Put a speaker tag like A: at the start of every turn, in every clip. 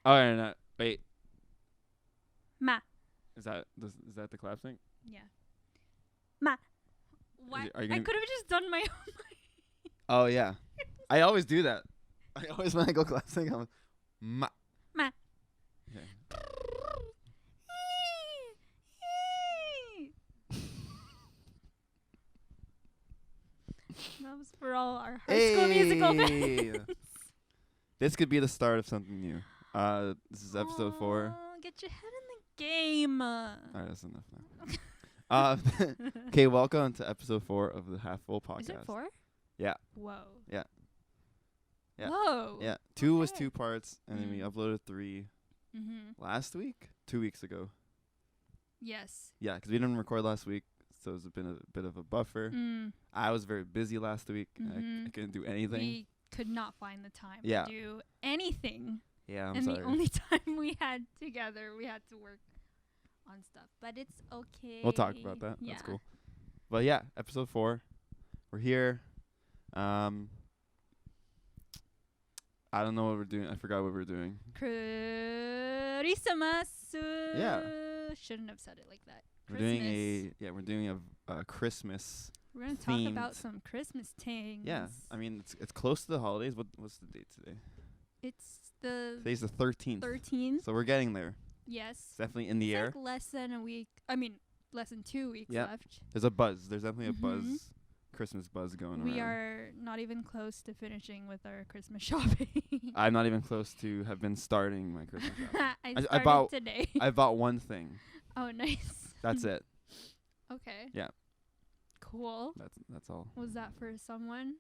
A: Oh, no. Wait.
B: Ma.
A: Is that the clap thing?
B: Yeah. Ma. What?
A: Are you
B: I
A: gonna?
B: could have just done my own.
A: Oh yeah. I always do that. I always when I go clapping, I'm ma.
B: Ma.
A: Okay.
B: That was for all our High School Musical
A: Hey.
B: fans.
A: This could be the start of something new. This is episode 4.
B: Oh, get your head in the game.
A: Alright, that's enough now. Okay, welcome to episode 4 of the Half Full podcast.
B: Is it 4?
A: Yeah.
B: Whoa.
A: Yeah. Yeah.
B: Whoa.
A: Yeah, 2 was
B: Okay.
A: 2 parts, and then we uploaded 3 last week, 2 weeks ago.
B: Yes.
A: Yeah, because we didn't record last week, so it's been a bit of a buffer. I was very busy last week. I couldn't do anything.
B: We could not find the time
A: Yeah.
B: to do anything.
A: Yeah, I'm
B: and
A: sorry.
B: the only time we had together, we had to work on stuff. But it's okay.
A: We'll talk about that.
B: Yeah.
A: That's cool. But yeah, episode 4. We're here. I don't know what we're doing. I forgot what we're doing.
B: Christmas.
A: Yeah.
B: Shouldn't have said it like that.
A: We're
B: Christmas.
A: doing a Christmas.
B: We're gonna talk about
A: themed-
B: some Christmas things.
A: Yeah, I mean it's close to the holidays. What's the date today?
B: It's the
A: Today's the 13th.
B: 13th.
A: So we're getting there.
B: Yes.
A: It's definitely in the
B: It's
A: air.
B: like less than a week. I mean, less than 2 weeks
A: Yeah.
B: left.
A: There's a buzz. There's definitely a
B: Mhm.
A: buzz, Christmas buzz going around.
B: We are not even close to finishing with our Christmas shopping.
A: I'm not even close to have been starting my Christmas shopping.
B: I
A: I
B: started
A: bought-
B: today.
A: I bought one thing.
B: Oh, nice.
A: That's it.
B: Okay.
A: Yeah.
B: Cool.
A: That's all.
B: Was that for someone?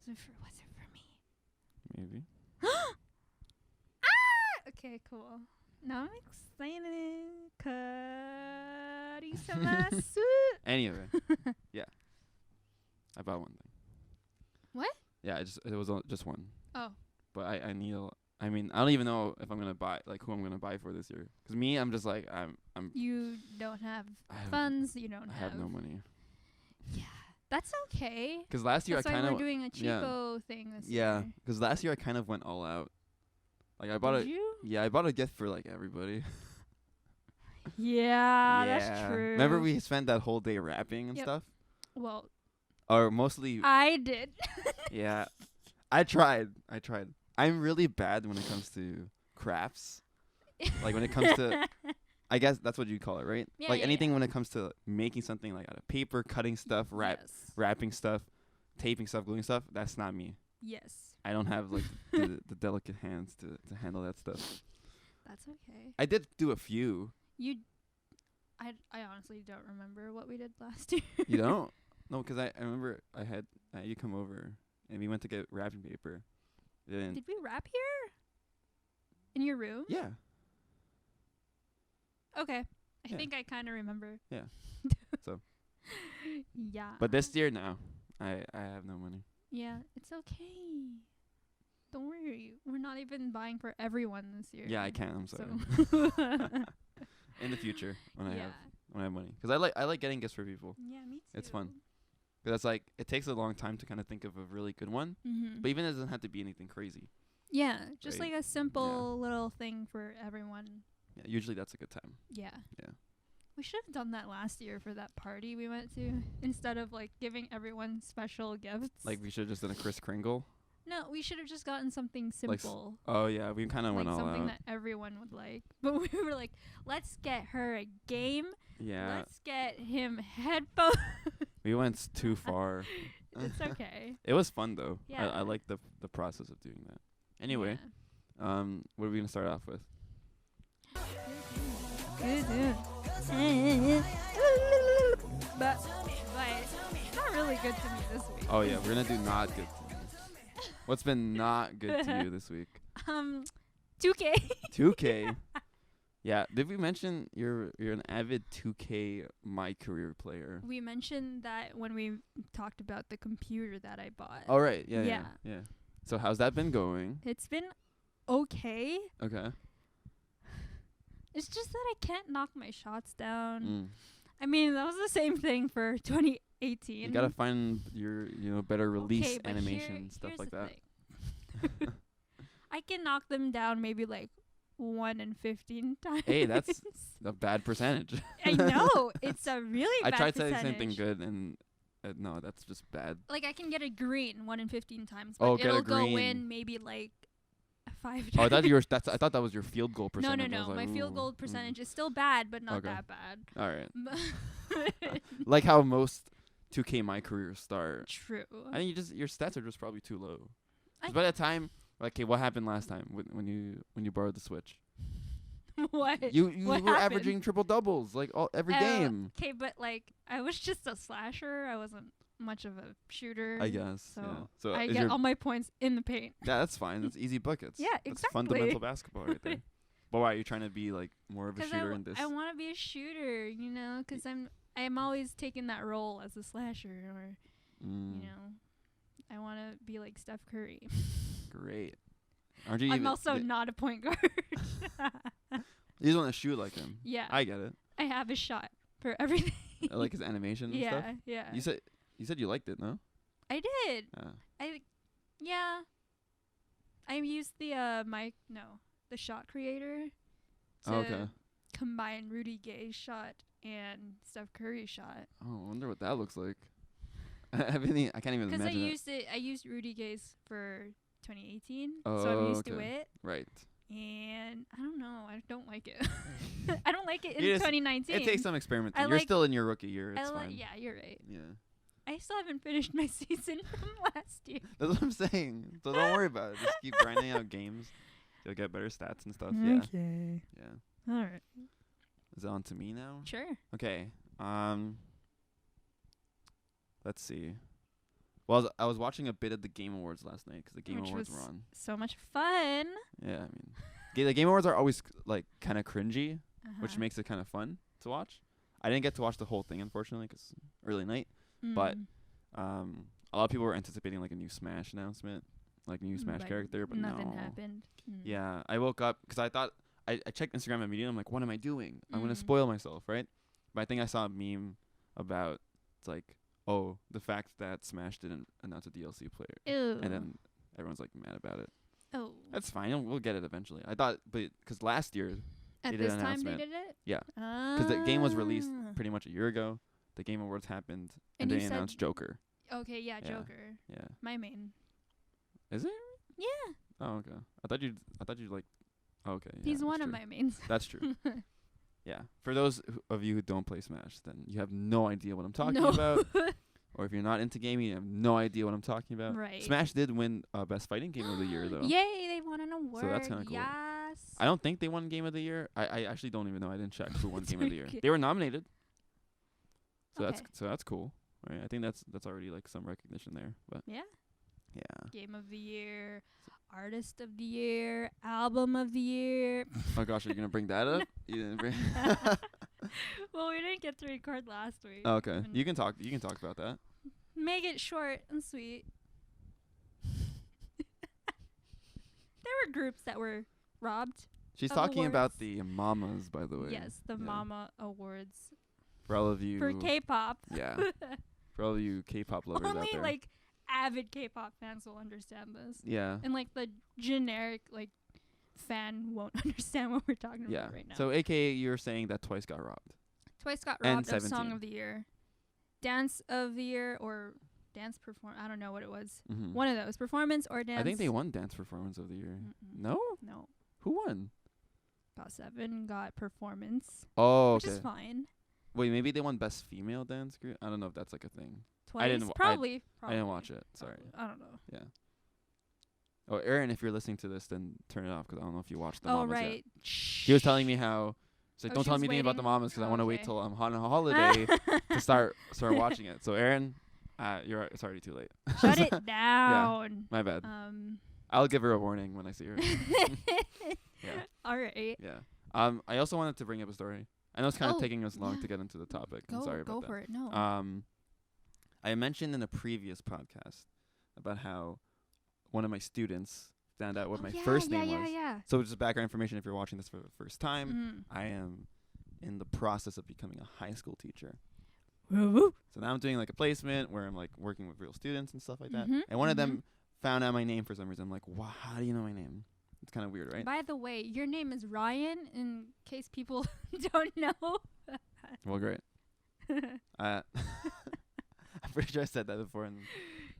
B: Was it for me?
A: Maybe.
B: Okay, cool. Now I'm excited. Christmas.
A: Anyway. Yeah. I bought one thing.
B: What?
A: Yeah, it was just one.
B: Oh.
A: But I need I mean, I don't even know if I'm going to buy who I'm going to buy for this year. Cuz me, I'm just like I'm
B: You don't have
A: I have-
B: funds. You don't
A: I have no money.
B: Yeah. That's okay.
A: Cuz last year
B: That's
A: I
B: why
A: kind
B: we're
A: of
B: doing a Chico thing this
A: Yeah,
B: year.
A: cuz last year I kind of went all out. Like I bought
B: Did you?
A: I bought a gift for like everybody.
B: Yeah, that's true.
A: Remember we spent that whole day rapping and
B: Yep.
A: stuff?
B: Well,
A: Or mostly
B: I did.
A: yeah. I tried. I'm really bad when it comes to crafts. Like when it comes to I guess that's what you call it, right?
B: Yeah,
A: like
B: yeah,
A: anything
B: yeah.
A: when it comes to making something like out of paper, cutting stuff,
B: Yes.
A: wrapping stuff, taping stuff, gluing stuff, that's not me.
B: Yes.
A: I don't have like the delicate hands to handle that stuff.
B: That's okay.
A: I did do a few.
B: I honestly don't remember what we did last year.
A: You don't? No, 'cause I remember I had you come over and we went to get wrapping paper. Then
B: Did we wrap here? In your room?
A: yeah.
B: Okay. I
A: Yeah.
B: think I kind of remember.
A: Yeah. So.
B: Yeah.
A: But this year now, I have no money.
B: Yeah, it's okay. Don't worry. We're not even buying for everyone this year.
A: Yeah, I can't. I'm sorry.
B: So
A: In the future when I
B: yeah.
A: have money, 'cause I like getting gifts for people.
B: Yeah, me too.
A: It's fun. 'Cause that's like it takes a long time to kind of think of a really good one,
B: Mhm.
A: but even it doesn't have to be anything crazy.
B: Yeah, just
A: Right.
B: like a simple little thing for everyone.
A: Yeah, usually that's a good time.
B: Yeah.
A: Yeah.
B: We should have done that last year for that party we went to instead of like giving everyone special gifts.
A: Like we should have just done a Kris Kringle.
B: No, we should have just gotten something
A: Like
B: simple.
A: Oh yeah, we kind of
B: Like
A: went all
B: something
A: out.
B: that everyone would like. But we were like, let's get her a game.
A: Yeah,
B: Let's get him headphones.
A: we went too far.
B: It's okay.
A: It was fun though.
B: Yeah.
A: I like the process of doing that. Anyway,
B: Yeah.
A: what are we gonna start off with?
B: But it's not really good to me this week.
A: Oh yeah, we're gonna do not good to you. What's been not good to you this week?
B: 2K.
A: 2K. Yeah, did we mention you're an avid 2K My Career player?
B: We mentioned that when we talked about the computer that I bought.
A: Oh right, yeah.
B: Yeah.
A: So how's that been going?
B: It's been okay.
A: Okay.
B: It's just that I can't knock my shots down.
A: Mm.
B: I mean, that was the same thing for 2018.
A: You gotta find your better release
B: Okay, but
A: animation stuff
B: here's
A: like
B: the
A: that.
B: thing. I can knock them down maybe like 1 in 15 times.
A: Hey, that's a bad percentage.
B: I know. It's a really
A: I
B: bad
A: tried
B: percentage.
A: saying something good, and no, that's just bad.
B: Like, I can get a green 1 in 15 times, but
A: Oh, get a
B: it'll go
A: green.
B: in maybe like 5 times.
A: Oh, I thought you were. I thought that was your field goal
B: No,
A: percentage.
B: no,
A: I was
B: no.
A: like,
B: My field
A: ooh,
B: goal percentage is still bad, but not
A: Okay.
B: that bad.
A: All right. Like how most 2K my careers start.
B: True.
A: I think your stats are just probably too low. 'Cause
B: I-
A: by the time, like, okay, what happened last time when you borrowed the Switch?
B: What?
A: You
B: What
A: were
B: happened?
A: averaging triple doubles like every game.
B: Okay, but like I was just a slasher. I wasn't much of a shooter.
A: I guess.
B: So
A: yeah. So
B: I
A: is
B: get
A: your
B: all my points in the paint.
A: yeah, that's fine. That's easy buckets.
B: Yeah,
A: That's
B: exactly.
A: fundamental basketball right there. But why are you trying to be like more of a
B: Because
A: shooter in this?
B: I want to be a shooter, you know, because I'm always taking that role as a slasher, or
A: Mm,
B: you know, I want to be like Steph Curry.
A: great. Aren't you?
B: I'm
A: even,
B: also
A: th-
B: not a point guard.
A: you just want to shoot like him.
B: Yeah,
A: I get it.
B: I have a shot for everything.
A: I like his animation and stuff.
B: Yeah.
A: You said you liked it, no?
B: I did.
A: Yeah.
B: I used the shot creator to
A: Oh, okay.
B: combine Rudy Gay's shot and Steph Curry's shot.
A: Oh, I wonder what that looks like. I can't even
B: Because
A: imagine it.
B: I used Rudy Gay's for 2018,
A: Oh,
B: so I'm used to
A: okay.
B: it.
A: Right.
B: And I don't know, I don't like it. I don't like it in
A: You just-
B: 2019.
A: It takes some experimenting.
B: I
A: You're
B: like-
A: still in your rookie year. It's fine.
B: Yeah, you're right.
A: Yeah.
B: I still haven't finished my season from last year.
A: That's what I'm saying. So don't worry about it. Just keep grinding out games. You'll get better stats and stuff. Yeah.
B: Okay.
A: Yeah.
B: All right.
A: Is it on to me now?
B: Sure.
A: Okay. Let's see. Well, I was watching a bit of the Game Awards last night because the Game
B: Which
A: Awards
B: was
A: were on.
B: So much fun.
A: Yeah, I mean, the Game Awards are always like kind of cringy, which
B: Uh-huh.
A: makes it kind of fun to watch. I didn't get to watch the whole thing unfortunately because early night. But a lot of people were anticipating like a new Smash announcement, like a new Smash
B: but
A: character, but
B: nothing
A: no.
B: happened.
A: Yeah, I woke up because I thought I checked Instagram immediately. I'm like, what am I doing? I'm gonna
B: Mm.
A: spoil myself, right? But I think I saw a meme about it's like, oh, the fact that Smash didn't announce a DLC player,
B: Ew.
A: and then everyone's like mad about it.
B: Oh.
A: That's fine. We'll get it eventually. I thought, but because last year,
B: At
A: they did
B: this
A: an
B: time they
A: announcement.
B: did it?
A: Yeah. Because the game was released pretty much a year ago. The Game Awards happened, and
B: And you
A: they
B: said-
A: announced Joker.
B: Okay, yeah,
A: Yeah.
B: Joker.
A: Yeah.
B: My main.
A: Is it?
B: Yeah.
A: Oh, okay. I thought you'd like. Oh, okay. Yeah,
B: He's
A: that's
B: one of
A: true.
B: my mains.
A: That's true. Yeah. For those of you who don't play Smash, then you have no idea what I'm talking
B: No.
A: about. Or if you're not into gaming, you have no idea what I'm talking about.
B: Right.
A: Smash did win Best Fighting Game of the Year, though.
B: Yay, they won an award.
A: that's kinda cool.
B: Yes.
A: I don't think they won Game of the Year. I actually don't even know. I didn't check who won Game of the Year.
B: Okay.
A: They were nominated. So
B: Okay.
A: that's cool. Right? I think that's already like some recognition there. But
B: Yeah.
A: yeah.
B: Game of the Year, Artist of the Year, Album of the Year.
A: Oh gosh, are you gonna bring that up? You didn't bring
B: Well, we didn't get to record last week.
A: Oh, okay.
B: And
A: You can talk about that.
B: Make it short and sweet. There were groups that were robbed.
A: She's
B: Of
A: talking about
B: awards.
A: the mamas, by the way.
B: Yes, the
A: Yeah.
B: Mama Awards
A: For all of you.
B: for K-pop.
A: Yeah. For all of you K-pop lovers out
B: Only
A: there.
B: like avid K-pop fans will understand this,
A: Yeah.
B: and like the generic like fan won't understand what we're talking
A: Yeah.
B: about right now.
A: So, AKA, you're saying that Twice got robbed.
B: Twice got
A: and
B: robbed of Song
A: 17.
B: of the Year, Dance of the Year, or Dance Perform. I don't know what it was.
A: Mm-hmm.
B: One of those, performance or dance.
A: I think they won Dance Performance of the Year.
B: Mm-mm.
A: No?
B: No.
A: Who won?
B: got 7 got performance,
A: Oh,
B: which
A: okay.
B: is fine.
A: Wait, maybe they won Best Female Dance Group? I don't know if that's like a thing.
B: Twice,
A: didn't wa-
B: probably.
A: I didn't watch it. Sorry.
B: I don't know.
A: Yeah. Oh, Aaron, if you're listening to this, then turn it off because I don't know if you watched the
B: Oh
A: Mamas yet.
B: right.
A: He was telling me how. He's like,
B: Oh,
A: don't
B: she
A: tell
B: was
A: me anything about the
B: waiting?
A: Mamas because I
B: Oh,
A: want to wait
B: okay.
A: till I'm on a holiday to start watching it. So, Aaron, it's already too late.
B: Shut it down.
A: My bad.
B: Um.
A: I'll give her a warning when I see her. Yeah.
B: All right.
A: Yeah. I also wanted to bring up a story. I know it's kind of
B: Oh,
A: taking us long
B: yeah.
A: to get into the topic. I'm
B: Go
A: sorry about
B: go
A: that.
B: for it. No.
A: I mentioned in a previous podcast about how one of my students found out what my first name was.
B: Yeah.
A: So just background information if you're watching this for the first time,
B: Mm.
A: I am in the process of becoming a high school teacher.
B: Woo.
A: So now I'm doing like a placement where I'm like working with real students and stuff like that.
B: Mhm,
A: And one of
B: mhm.
A: them found out my name for some reason. I'm like, wow, how do you know my name? It's kind of weird, right?
B: By the way, your name is Ryan, in case people don't know.
A: Well, great. I'm pretty sure I said that before, and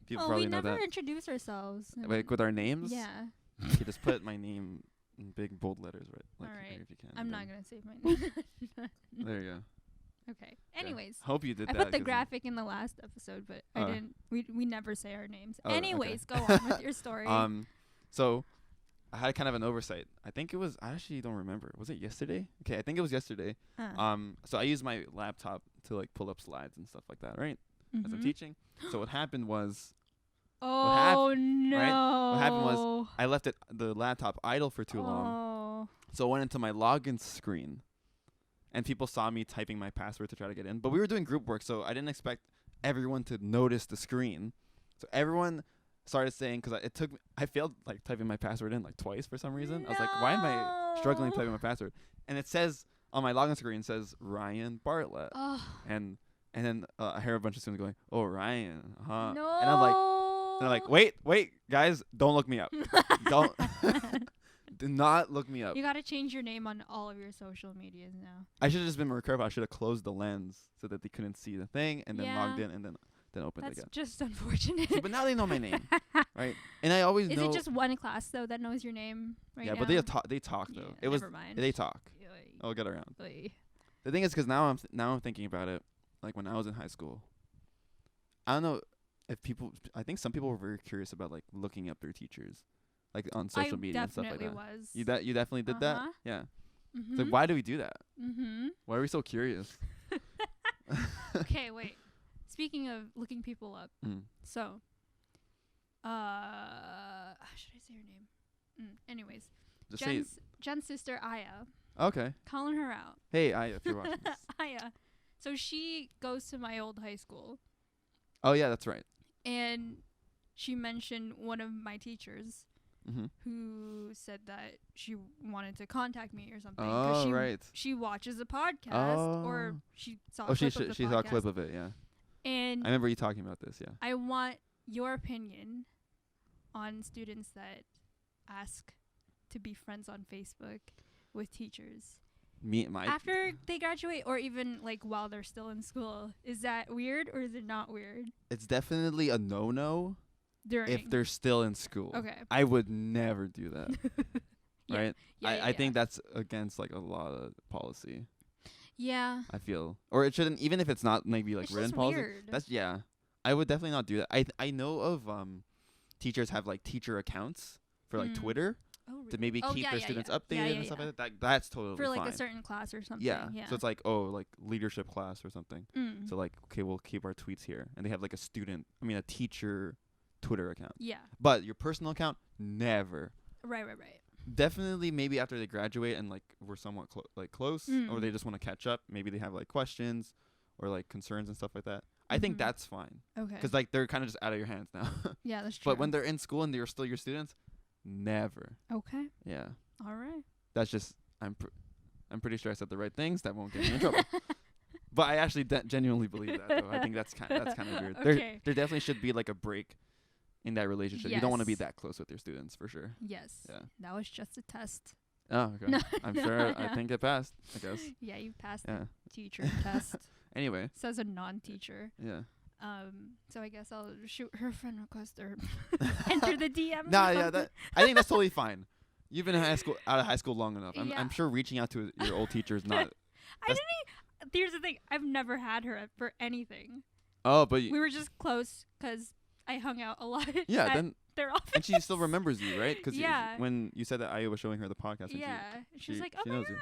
A: people probably
B: we
A: know
B: never
A: that.
B: introduce ourselves.
A: Like with our names?
B: Yeah.
A: You just put my name in big bold letters, right? Like,
B: All right.
A: if you can.
B: I'm
A: and
B: not
A: then-
B: going to save my name.
A: There you go.
B: Okay.
A: Yeah.
B: Anyways.
A: Hope you did
B: I
A: that.
B: put the
A: 'cause
B: graphic in the last episode, but I
A: Oh.
B: didn't. We never say our names.
A: Oh, okay.
B: Anyways, go on with your story.
A: So I had kind of an oversight. I think it was. I actually don't remember. Was it yesterday? Okay, I think it was yesterday. So I used my laptop to like pull up slides and stuff like that, right? As I'm teaching. So what happened was
B: Oh no!
A: right? What happened was I left the laptop idle for too long. So I went into my login screen, and people saw me typing my password to try to get in. But we were doing group work, so I didn't expect everyone to notice the screen. So everyone started saying, because I failed like typing my password in like twice for some reason. I was like, why am I struggling typing my password? And it says on my login screen, it says Ryan Bartlett. And then I hear a bunch of students going, "Oh, Ryan, huh?"
B: No.
A: And I'm like, wait, guys, don't look me up. Don't. Do not look me up.
B: You gotta change your name on all of your social medias now.
A: I should have just been more careful. I should have closed the lens so that they couldn't see the thing, and then logged in, and then opened it
B: That's
A: again.
B: just unfortunate.
A: See, but now they know my name, right? And I always
B: Is
A: know.
B: it just one class though that knows your name right
A: yeah,
B: now?
A: but they talk though.
B: Yeah,
A: It was
B: never mind.
A: they talk.
B: Oy,
A: I'll get around.
B: oy.
A: The thing is, because now I'm thinking about it. Like when I was in high school, I don't know if people. I think some people were very curious about like looking up their teachers, like on social media and stuff like that.
B: I definitely was.
A: You definitely did that.
B: Uh-huh.
A: Yeah.
B: Mm-hmm.
A: So why do we do that?
B: Mm-hmm.
A: Why are we so curious?
B: Okay, wait. Speaking of looking people up, so, should I say her name? Anyways,
A: Just say it.
B: Jen's sister Aya,
A: Okay.
B: calling her out.
A: Hey, if you're watching this.
B: Aya, so she goes to my old high school,
A: Oh yeah, that's right.
B: and she mentioned one of my teachers
A: Mm-hmm.
B: who said that she wanted to contact me or something.
A: Oh
B: she,
A: right.
B: She watches a podcast, or she saw.
A: Oh,
B: a
A: she
B: clip of the
A: she saw a
B: podcast.
A: clip of it. Yeah.
B: And
A: I remember you talking about this. Yeah.
B: I want your opinion on students that ask to be friends on Facebook with teachers after they graduate, or even like while they're still in school. Is that weird or is it not weird?
A: It's definitely a no-no if they're still in school.
B: Okay.
A: I would never do that.
B: Yeah.
A: Right?
B: Yeah,
A: I think that's against like a lot of policy.
B: Yeah.
A: I feel, or it shouldn't, even if it's not maybe like
B: It's
A: written
B: just
A: policy.
B: weird.
A: That's I would definitely not do that. I know of teachers have like teacher accounts for like Twitter to maybe keep their students updated and stuff like that. That's totally
B: for like
A: fine.
B: a certain class or something.
A: Yeah.
B: Yeah.
A: So it's like, like leadership class or something. So like, okay, we'll keep our tweets here, and they have like a teacher Twitter account.
B: Yeah.
A: But your personal account, never.
B: Right.
A: Definitely maybe after they graduate and like we're somewhat close, or they just want to catch up. Maybe they have like questions or like concerns and stuff like that. I think that's fine.
B: Okay.
A: Because like they're kind of just out of your hands now.
B: Yeah, that's true.
A: But when they're in school and they're still your students, never.
B: Okay.
A: Yeah.
B: All right.
A: That's just I'm pretty sure I said the right things that won't get me in trouble. But I actually genuinely believe that though. I think that's kind of weird.
B: Okay.
A: There definitely should be like a break in that relationship. You don't want to be that close with your students for sure.
B: Yes.
A: Yeah.
B: That was just a test.
A: Oh, okay.
B: No,
A: I'm sure. I think it passed, I guess.
B: Yeah, you passed
A: Yeah.
B: the teacher test.
A: Anyway.
B: Says a non-teacher.
A: Yeah.
B: So I guess I'll shoot her friend request or enter the DM.
A: Nah, yeah, I think that's totally fine. You've been out of high school long enough.
B: Yeah.
A: I'm sure reaching out to your old teacher is not.
B: Here's the thing. I've never had her for anything.
A: Oh, but
B: We were just close because I hung out a lot.
A: yeah,
B: at
A: then
B: their office.
A: and she still remembers you, right? Because
B: Yeah.
A: when you said that Aya was showing her the podcast, and
B: Yeah. She's like, oh
A: she
B: my
A: knows
B: god,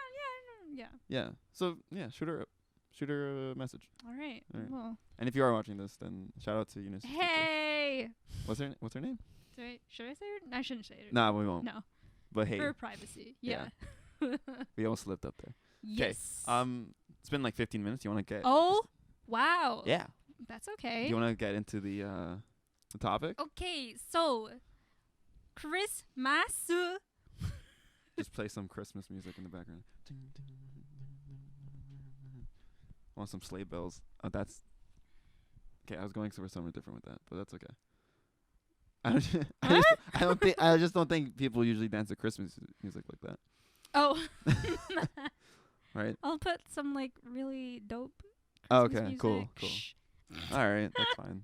A: you.
B: yeah.
A: Yeah. So yeah, shoot her a message.
B: All right.
A: All right.
B: Well.
A: And if you are watching this, then shout out to Eunice.
B: Hey.
A: What's her name?
B: Should I say her? I shouldn't say her.
A: Nah, we won't.
B: No.
A: But hey,
B: For privacy.
A: Yeah.
B: Yeah.
A: we almost slipped up there.
B: Yes.
A: It's been like 15 minutes. You want to get?
B: Oh, wow.
A: Yeah.
B: That's okay.
A: Do you want to get into the topic?
B: Okay, so Christmas.
A: Just play some Christmas music in the background. I want some sleigh bells. Oh, that's okay. I was going for somewhere different with that, but that's okay. I just don't think people usually dance to Christmas music like that.
B: Oh.
A: Right.
B: I'll put some like really dope
A: Oh,
B: Christmas
A: okay.
B: music.
A: Cool. All right. That's fine.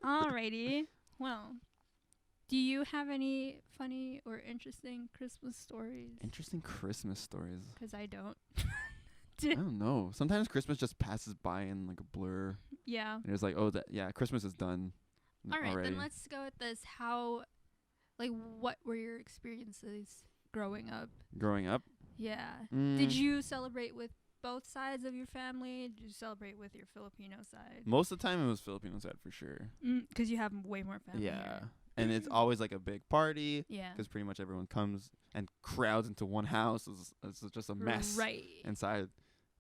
B: Alrighty. Well, do you have any funny or interesting Christmas stories?
A: Interesting Christmas stories.
B: 'Cause I don't.
A: I don't know. Sometimes Christmas just passes by in like a blur.
B: Yeah.
A: And it's like, oh, Christmas is done.
B: All right,
A: already.
B: then let's go with this. What were your experiences growing up?
A: Growing up?
B: Yeah. Did you celebrate with both sides of your family? Did you celebrate with your Filipino side?
A: Most of the time it was Filipino side for sure.
B: 'Cause you have way more family.
A: Yeah.
B: Here.
A: And it's always like a big party.
B: Yeah.
A: Because pretty much everyone comes and crowds into one house. It's just a mess inside.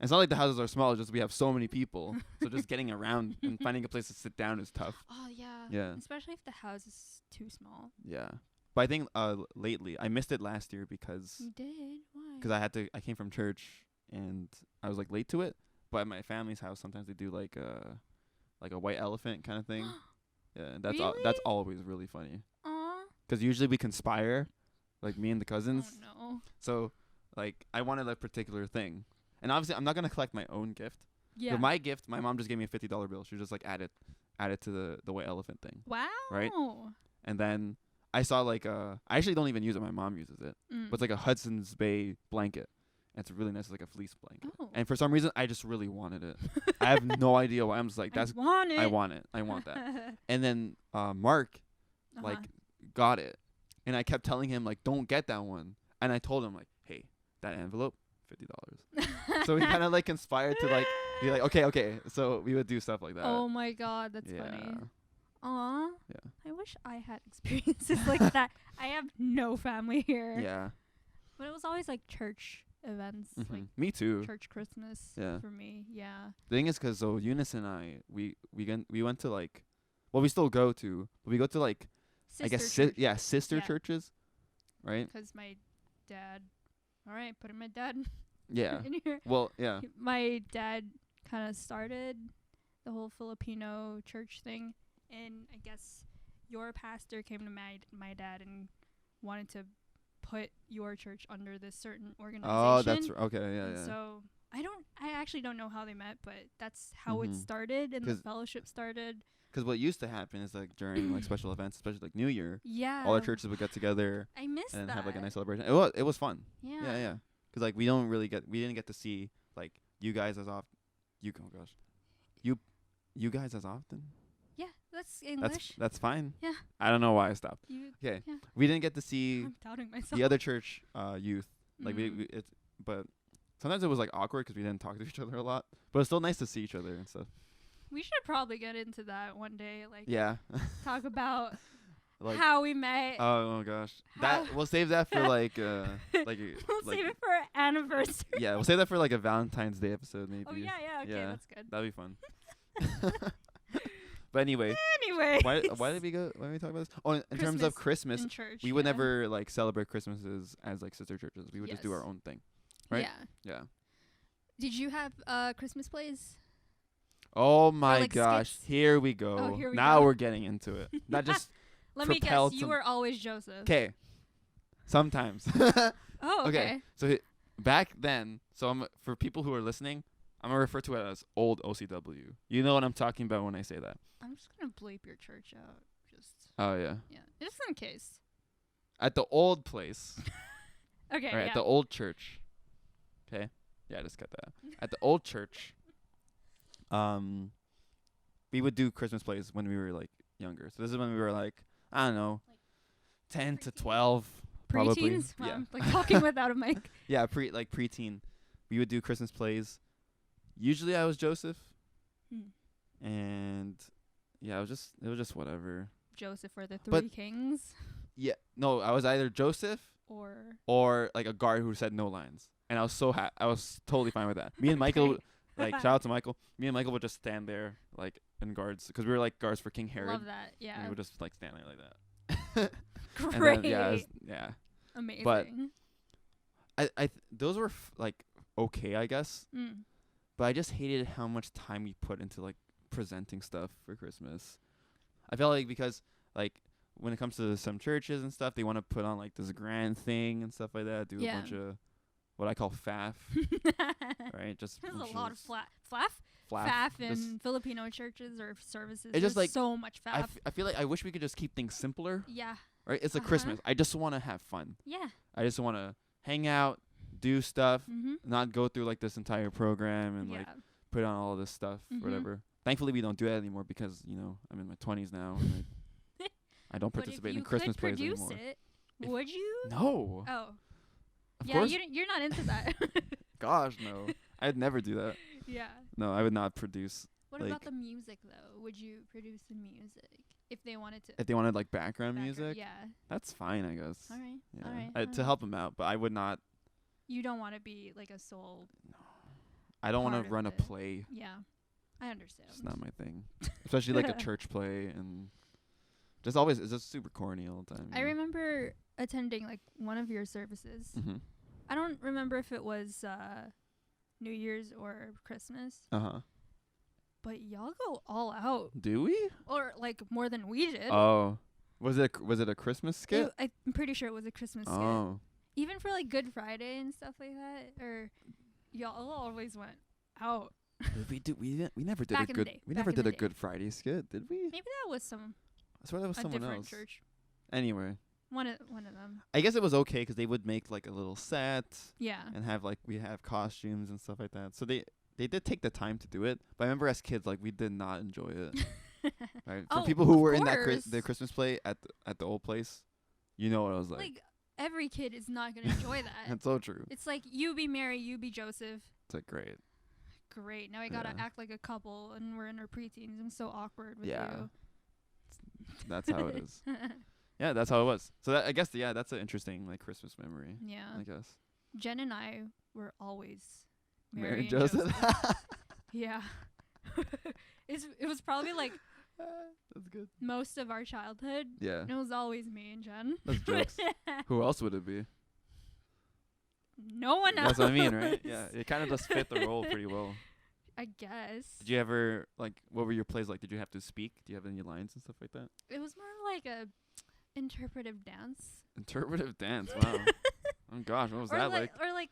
A: And it's not like the houses are small, just we have so many people. So just getting around and finding a place to sit down is tough.
B: Oh, yeah.
A: Yeah.
B: Especially if the house is too small.
A: Yeah. But I think lately, I missed it last year because...
B: You did? Why?
A: Because I came from church and I was like late to it. But at my family's house, sometimes they do like a white elephant kind of thing. Yeah, and that's always really funny.
B: Aw.
A: Because usually we conspire, like me and the cousins.
B: Oh, no.
A: So, like, I wanted a particular thing. And obviously, I'm not going to collect my own gift.
B: Yeah.
A: But my gift, my mom just gave me a $50 bill. She was just like, add it to the white elephant thing.
B: Wow.
A: Right? And then I saw like I actually don't even use it. My mom uses it. But it's like a Hudson's Bay blanket. And it's really nice. It's like a fleece blanket.
B: Oh.
A: And for some reason, I just really wanted it. I have no idea why. I'm just like,
B: I want it.
A: I want it. I want that. And then Mark, like, got it. And I kept telling him, like, don't get that one. And I told him, like, hey, that envelope, $50. So we kind of, like, conspired to, like, be like, okay. So we would do stuff like that.
B: Oh, my God. That's funny. Aw.
A: Yeah.
B: I wish I had experiences like that. I have no family here.
A: Yeah.
B: But it was always, like, church events. Like
A: me too.
B: Church Christmas for me. Yeah.
A: The thing is, because so Eunice and I, we went to, like, well, we still go to, but we go to, like, sister churches, right?
B: Because my dad, all right, putting my dad
A: in here. Well, yeah.
B: My dad kind of started the whole Filipino church thing, and I guess your pastor came to my dad and wanted to put your church under this certain organization.
A: Oh, that's okay. Yeah.
B: So I actually don't know how they met, but that's how it started and the fellowship started.
A: Because what used to happen is, like, during like special events, especially like New Year,
B: all
A: the churches would get together.
B: I missed
A: and
B: that.
A: Have like a nice celebration. It was fun. Yeah. Because like we didn't get to see like you guys as often. You guys as often.
B: Yeah, that's English.
A: That's fine.
B: Yeah.
A: I don't know why I stopped. Okay.
B: Yeah.
A: We didn't get to see
B: I'm doubting myself.
A: the other church youth. Like but sometimes it was like awkward because we didn't talk to each other a lot. But it's still nice to see each other and stuff. We
B: should probably get into that one day. Like, talk about
A: like
B: how we met.
A: Oh my gosh, we'll save that for like
B: we'll save it for an anniversary.
A: Yeah, we'll save that for like a Valentine's Day episode maybe.
B: Oh yeah, okay, that's good.
A: That'd be fun. But anyway, why did we talk about this? Oh, in terms of Christmas,
B: in church,
A: we would never like celebrate Christmases as like sister churches. We would just do our own thing, right?
B: Yeah. Did you have Christmas plays?
A: Oh my gosh, here we go. Now we're getting into it. Not just
B: Let me guess, you were always Joseph.
A: Okay. Sometimes.
B: Oh, okay.
A: So back then, for people who are listening, I'm going to refer to it as old OCW. You know what I'm talking about when I say that.
B: I'm just going to bleep your church out.
A: Oh, yeah.
B: Yeah, just in case.
A: At the old place.
B: Okay,
A: right, at the old church. Okay? Yeah, just cut that. At the old church, we would do Christmas plays when we were like younger. So this is when we were like, I don't know, like 10 to 12 probably.
B: Preteens? Wow, I'm like talking without a mic.
A: Yeah, preteen. We would do Christmas plays. Usually I was Joseph. And yeah, it was just whatever.
B: Joseph or the Three Kings?
A: Yeah. No, I was either Joseph or like a guard who said no lines. And I was I was totally fine with that. Me and Michael, like, shout out to Michael. Me and Michael would just stand there, like, in guards. Because we were, like, guards for King Herod.
B: Love that, yeah.
A: And we would just, like, stand there like that.
B: Great.
A: Then, yeah.
B: Amazing.
A: But those were, like, okay, I guess. But I just hated how much time we put into, like, presenting stuff for Christmas. I felt like because, like, when it comes to some churches and stuff, they want to put on like this grand thing and stuff like that. Do a bunch of what I call faff, right? Just
B: there's a lot of faff in Filipino churches or services.
A: It's just like
B: so much faff.
A: I feel like I wish we could just keep things simpler.
B: Yeah.
A: Right? It's like Christmas. I just want to have fun.
B: Yeah.
A: I just want to hang out, do stuff, not go through like this entire program and like put on all this stuff, whatever. Thankfully, we don't do that anymore because, you know, I'm in my 20s now. And I don't participate in Christmas plays anymore.
B: Would you?
A: No.
B: Oh.
A: Of course.
B: You're not into that.
A: Gosh, no. I'd never do that.
B: Yeah.
A: No, I would not produce.
B: What about the music, though? Would you produce the music if they wanted to?
A: If they wanted, like, background music?
B: Yeah.
A: That's fine, I guess.
B: All right.
A: Yeah.
B: All right.
A: To help them out, but I would not.
B: You don't want to be, like, a sole.
A: No. I don't want to run a play.
B: Yeah. I understand.
A: It's not my thing. Especially, like, a church play and... it's just super corny all the time.
B: I remember attending like one of your services. I don't remember if it was New Year's or Christmas. But y'all go all out.
A: Do we?
B: Or like more than we did.
A: Oh. Was it a Christmas skit?
B: I'm pretty sure it was a Christmas skit. Even for like Good Friday and stuff like that, or y'all always went out.
A: We never did a Good Friday skit, did we?
B: Maybe that was some.
A: I swear that was someone else.
B: Church.
A: Anyway.
B: One of them.
A: I guess it was okay because they would make like a little set.
B: Yeah.
A: And have like we have costumes and stuff like that. So they did take the time to do it. But I remember as kids like we did not enjoy it. Right? For people who were in that the Christmas play at the old place, you know what I was like.
B: Like every kid is not gonna enjoy that.
A: That's so true.
B: It's like you be Mary, you be Joseph.
A: It's like great.
B: Now we gotta act like a couple, and we're in our preteens. I'm so awkward with you.
A: That's how it is. Yeah, that's how it was. So that, I guess that's an interesting like Christmas memory. Yeah, I guess.
B: Jen and I were always
A: Mary and Joseph.
B: Yeah, it was probably like
A: that's good.
B: Most of our childhood.
A: Yeah,
B: it was always me and Jen.
A: That's jokes. Who else would it be?
B: No one else.
A: That's what I mean, right? Yeah, it kind of just fit the role pretty well.
B: I guess.
A: Did you ever what were your plays like? Did you have to speak? Do you have any lines and stuff like that?
B: It was more like a interpretive dance.
A: Interpretive dance. Wow. Oh gosh, what was that like?
B: Or like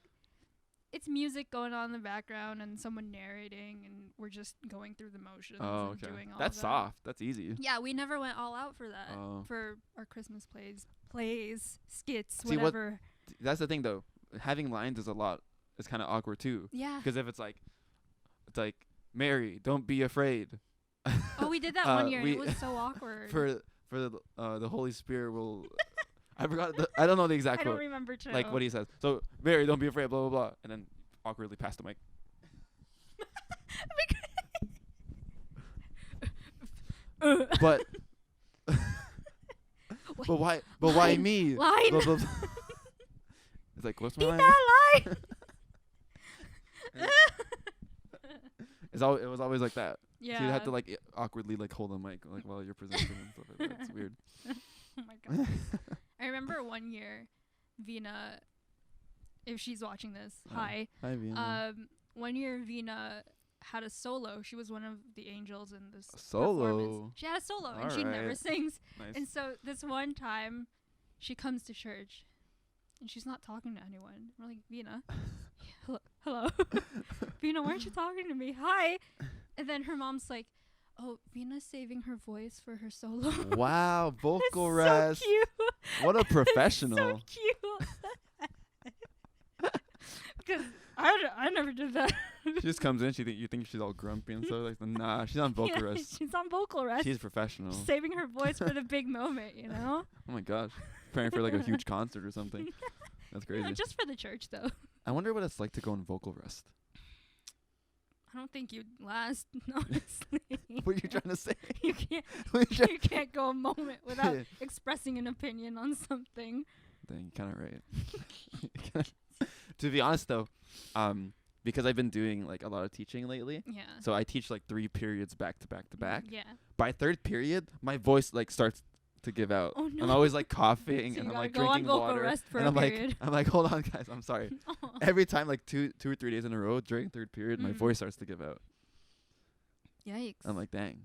B: it's music going on in the background and someone narrating and we're just going through the motions and doing all
A: That's
B: that.
A: soft. That's easy.
B: Yeah, we never went all out for that. For our Christmas plays, skits, whatever.
A: That's the thing though. Having lines is it's kind of awkward too.
B: Yeah.
A: Because if it's like Mary, don't be afraid.
B: Oh, we did that one year and it was so awkward.
A: For the Holy Spirit will I forgot I don't know the exact quote.
B: I don't remember too.
A: Like what he says. So Mary, don't be afraid, blah blah blah, and then awkwardly pass the mic. But why me?
B: Line.
A: Blah, blah, blah. It's like, what's my line?
B: That line.
A: It was always like that.
B: Yeah.
A: So you'd have to like awkwardly like hold the mic like while you're presenting and stuff like that. It's weird.
B: Oh my god. I remember one year, Vina, if she's watching this, hi.
A: Hi, Vina.
B: One year Vina had a solo. She was one of the angels in this
A: solo.
B: Performance. She had a solo and she never sings.
A: Nice.
B: And so this one time, she comes to church, and she's not talking to anyone. We're like, Vina, hello, Vina, why aren't you talking to me? Hi. And then her mom's like, oh, Vina's saving her voice for her solo.
A: Wow, vocal rest.
B: So cute.
A: What a professional.
B: So cute. Because I never did that.
A: She just comes in. You think she's all grumpy and stuff like. Nah, she's on vocal rest.
B: She's on vocal rest.
A: She's professional.
B: Saving her voice for the big moment, you know.
A: Oh my gosh, preparing for like a huge concert or something. That's crazy.
B: No, just for the church though.
A: I wonder what it's like to go in vocal rest.
B: I don't think you'd last, honestly.
A: What are you trying to say?
B: You can't go a moment without expressing an opinion on something.
A: Dang, you're kind of right. To be honest, though, because I've been doing like a lot of teaching lately.
B: Yeah.
A: So I teach like 3 periods back to back to back.
B: Yeah.
A: By 3rd period, my voice like starts to give out.
B: Oh, no.
A: I'm always like coughing
B: so
A: and I'm like
B: go
A: drinking
B: on vocal
A: water.
B: Rest for
A: and
B: a
A: I'm like, hold on, guys, I'm sorry. Every time, like 2 or 3 days in a row during 3rd period, my voice starts to give out.
B: Yikes.
A: I'm like, dang.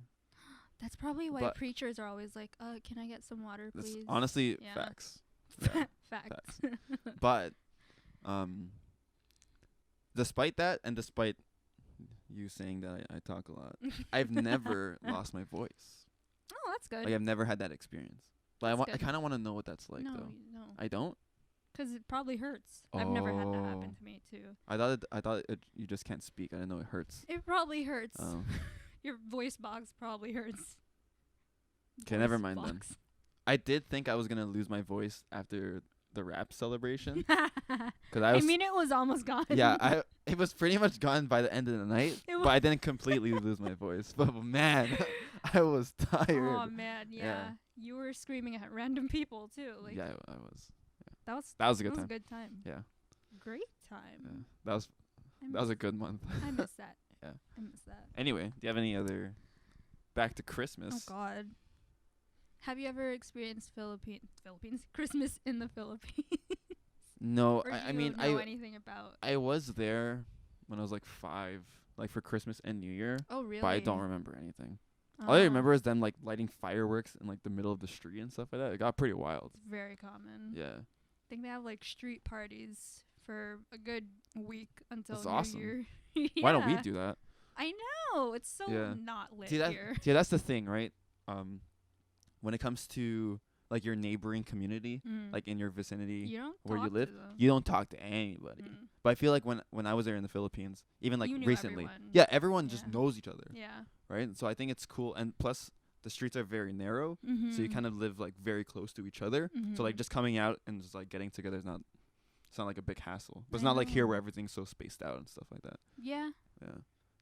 B: That's probably why preachers are always like, can I get some water, please?
A: That's honestly, facts. Yeah,
B: facts.
A: But, despite that, and despite you saying that I talk a lot, I've never lost my voice.
B: Oh, that's good.
A: Like, I've never had that experience. But I kind of want to know what that's like, though.
B: No.
A: I don't?
B: Because it probably hurts. I've never had that happen to me, too.
A: I thought you just can't speak. I didn't know it hurts.
B: It probably hurts.
A: Oh.
B: Your voice box probably hurts.
A: Okay, never mind then. I did think I was going to lose my voice after the rap celebration.
B: I mean, it was almost gone.
A: Yeah, it was pretty much gone by the end of the night, but I didn't completely lose my voice. But man, I was tired.
B: Oh man, yeah. You were screaming at random people too. Like,
A: yeah, I was. Yeah.
B: That was a good
A: time.
B: That was a good time.
A: Yeah.
B: Great time.
A: Yeah. That was a good month.
B: I miss that.
A: Yeah.
B: I miss that.
A: Anyway, do you have any other back to Christmas?
B: Oh God. Have you ever experienced Philippines Christmas in the Philippines?
A: No,
B: I mean, I don't know anything about.
A: I was there when I was like 5, like for Christmas and New Year.
B: Oh really?
A: But I don't remember anything. All I remember is them like lighting fireworks in like the middle of the street and stuff like that. It got pretty wild.
B: It's very common.
A: Yeah.
B: I think they have like street parties for a good week until
A: That's
B: New
A: awesome.
B: Year.
A: Why don't we do that?
B: I know, it's so not lit here.
A: Yeah, that's the thing, right? When it comes to like your neighboring community, like in your vicinity where you live, you don't talk to anybody. But I feel like when I was there in the Philippines, even like recently, everyone just knows each other.
B: Yeah.
A: Right? So I think it's cool, and plus the streets are very narrow, so you kind of live like very close to each other. So like just coming out and just like getting together it's not like a big hassle. But it's not like here where everything's so spaced out and stuff like that.
B: Yeah.
A: Yeah.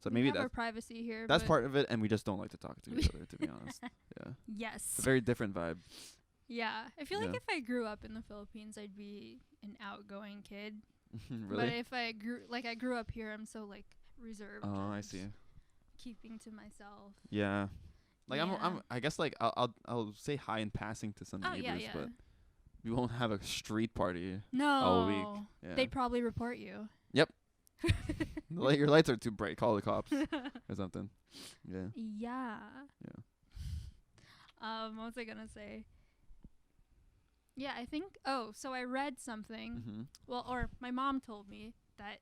A: So maybe
B: that's privacy here.
A: That's part of it, and we just don't like to talk to each other, to be honest. Yeah.
B: Yes.
A: It's a very different vibe.
B: Yeah. I feel like if I grew up in the Philippines, I'd be an outgoing kid.
A: Really?
B: But if I grew up here, I'm so like reserved.
A: Oh, I see.
B: Keeping to myself.
A: Yeah. Like I guess like I'll say hi in passing to some neighbors, but we won't have a street party all week. Yeah.
B: They'd probably report you.
A: Yep. Like your lights are too bright. Call the cops or something. Yeah.
B: Yeah.
A: Yeah.
B: What was I gonna say? Yeah, I think. So I read something. Well, or my mom told me that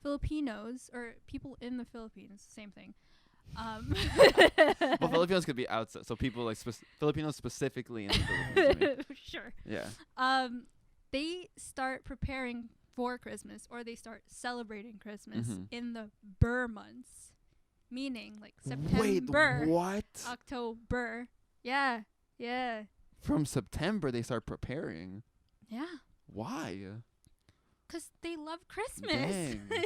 B: Filipinos or people in the Philippines, same thing.
A: Well, Filipinos could be outside, so people like Filipinos specifically in the Philippines.
B: Sure.
A: Yeah.
B: They start preparing for Christmas, or they start celebrating Christmas in the Burr months, meaning like September.
A: Wait, what?
B: October. Yeah.
A: From September they start preparing.
B: Yeah.
A: Why?
B: 'Cause they love Christmas.
A: Dang.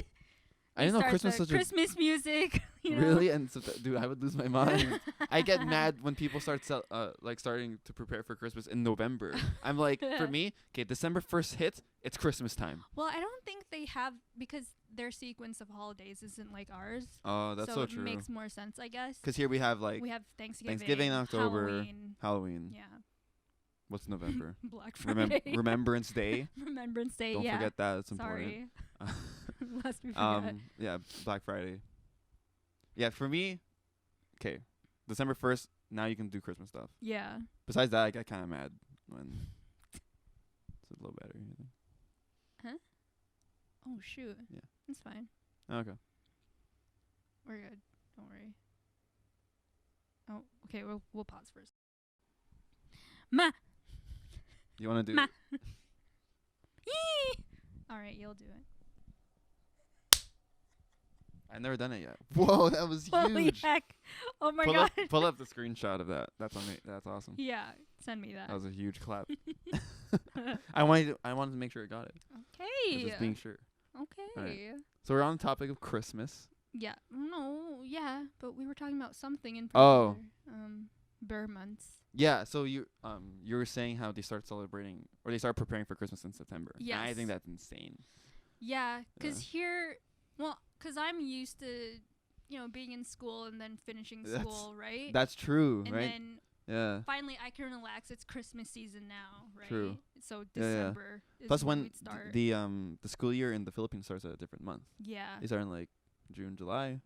A: I didn't know Christmas was
B: Christmas music.
A: Really? And dude, I would lose my mind. I get mad when people start starting to prepare for Christmas in November. I'm like, for me, okay, December 1st hits, it's Christmas time.
B: Well, I don't think they have, because their sequence of holidays isn't like ours.
A: Oh, that's so true.
B: So it makes more sense, I guess.
A: Because here we have Thanksgiving, October, Halloween.
B: Yeah.
A: What's November?
B: Black Friday.
A: Remembrance Day.
B: Remembrance Day.
A: Don't forget that. It's
B: important. Sorry. Lest we
A: forget. Yeah, Black Friday. Yeah, for me, okay, December 1st, now you can do Christmas stuff.
B: Yeah.
A: Besides that, I get kind of mad when it's a little better. You know?
B: Huh? Oh, shoot.
A: Yeah.
B: It's fine.
A: Okay.
B: We're good. Don't worry. Oh, okay, we'll pause first. Ma!
A: You want to do
B: Ma! All right, you'll do it.
A: I've never done it yet. Whoa, that was
B: Holy
A: huge.
B: heck. Oh my god.
A: Pull up the screenshot of that. That's awesome.
B: Yeah, send me that.
A: That was a huge clap. I wanted to make sure I got it.
B: Okay.
A: Just being sure.
B: Okay.
A: Right. So we're on the topic of Christmas.
B: Yeah. No, yeah, but we were talking about something in
A: particular.
B: Burr months.
A: Yeah, so you were saying how they start celebrating, or they start preparing for Christmas in September.
B: Yes.
A: And I think that's insane.
B: Yeah, because here, well, because I'm used to, being in school and then finishing school, right?
A: That's true,
B: and
A: right?
B: And
A: then
B: finally I can relax. It's Christmas season now, right?
A: True.
B: So December is
A: Plus
B: when we'd start.
A: The school year in the Philippines starts at a different month.
B: Yeah.
A: They start in like June, July.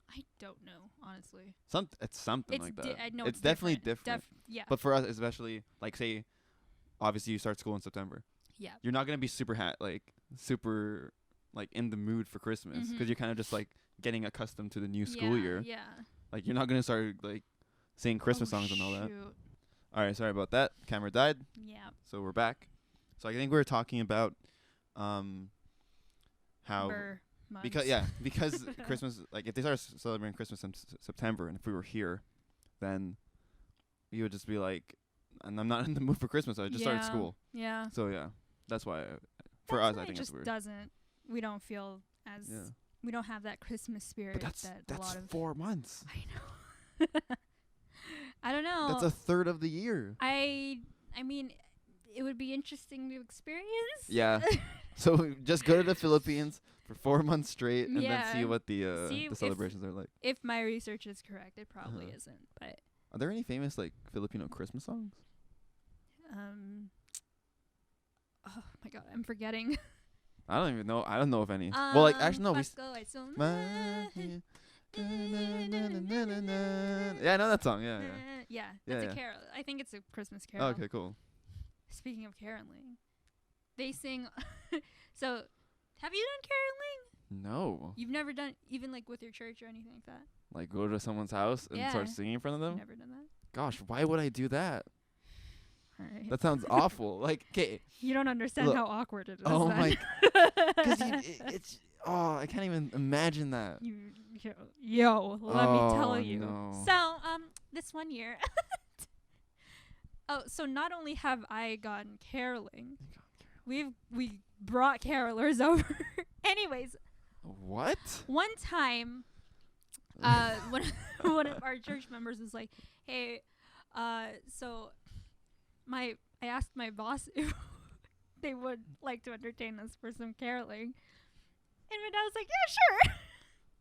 B: I don't know, honestly.
A: It's something like that.
B: I know
A: it's definitely different.
B: Yeah.
A: But for us, especially, like, say, obviously you start school in September.
B: Yeah.
A: You're not gonna be super in the mood for Christmas because you're kind of just like getting accustomed to the new school year.
B: Yeah.
A: Like, you're not gonna start like singing Christmas songs and all that. All right, sorry about that. Camera died.
B: Yeah.
A: So we're back. So I think we were talking about how because Christmas, like, if they started celebrating Christmas in September, and if we were here, then you would just be like, and I'm not in the mood for Christmas. So I just started school.
B: Yeah.
A: So yeah, that's why for us I think it's weird.
B: We don't feel as we don't have that Christmas spirit.
A: But that's
B: a lot of
A: 4 months.
B: I know. I don't know.
A: That's a third of the year.
B: I mean, it would be interesting to experience.
A: Yeah. So just go to the Philippines for 4 months straight and then see what the celebrations are like.
B: If my research is correct, it probably isn't. But
A: are there any famous like Filipino Christmas songs?
B: Oh my god, I'm forgetting.
A: I don't even know. I don't know of any. Well, like, actually no. Yeah, I know that song. Yeah.
B: That's a carol. I think it's a Christmas carol.
A: Oh, okay, cool.
B: Speaking of caroling, they sing. So, have you done caroling?
A: No.
B: You've never done, even like with your church or anything like that?
A: Like, go to someone's house and start singing in front of them?
B: I've never done that.
A: Gosh, why would I do that?
B: All right.
A: That sounds awful. Like, okay.
B: You don't understand how awkward it is.
A: Oh my. Because it's. Oh, I can't even imagine that.
B: Let me tell you.
A: No.
B: So, this one year. So not only have I gone caroling, we brought carolers over. Anyways.
A: What?
B: One time, one of our church members was like, "Hey, so I asked my boss if they would like to entertain us for some caroling." And my dad was like, "Yeah, sure."